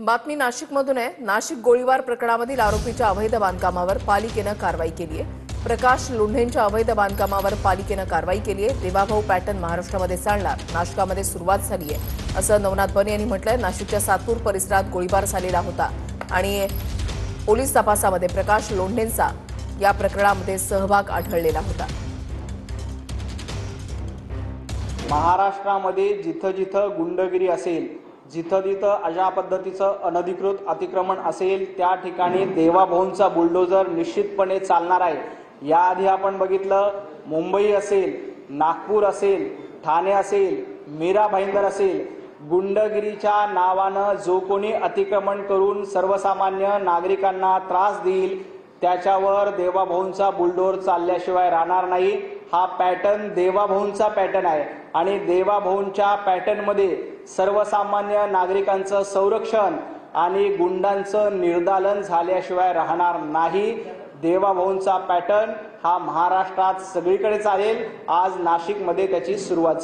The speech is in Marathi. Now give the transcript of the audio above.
बातमी नाशिकमधून आहे। नाशिक गोळीबार प्रकरणामधील आरोपीच्या अवैध बांधकामावर पालिकेने कारवाई केली आहे। प्रकाश लोंढेंच्या अवैध बांधकामावर पालिकेने कारवाई केली आहे। देवाभाऊ पॅटर्न महाराष्ट्रामध्ये चालणार, नाशिकमध्ये सुरुवात झाली आहे असं नवनाथ बने यांनी म्हटलंय। नाशिकच्या सातपूर परिसरात गोळीबार झालेला होता आणि पोलीस तपासामध्ये प्रकाश लोंढेंचा या प्रकरणामध्ये सहभाग आढळलेला होता। महाराष्ट्रामध्ये जिथं जिथं गुंडगिरी असेल, जिथं जिथं अशा पद्धतीचं अनधिकृत अतिक्रमण असेल, त्या ठिकाणी देवाभाऊंचा बुलडोजर निश्चितपणे चालणार आहे। याआधी आपण बघितलं, मुंबई असेल, नागपूर असेल, ठाणे असेल, मीरा भाईंदर असेल, गुंडगिरीच्या नावानं जो कोणी अतिक्रमण करून सर्वसामान्य नागरिकांना त्रास देईल त्याच्यावर देवाभाऊंचा बुलडोजर चालल्याशिवाय राहणार नाही। हा पॅटर्न देवाभाऊंचा पॅटर्न आहे आणि देवाभाऊंच्या पॅटर्नमध्ये सर्वसामान्य नागरिकांचं संरक्षण आणि गुंडांचं निर्दालन झाल्याशिवाय राहणार नाही। देवाभाऊंचा पॅटर्न हा महाराष्ट्रात सगळीकडे चालेल। आज नाशिकमध्ये त्याची सुरुवात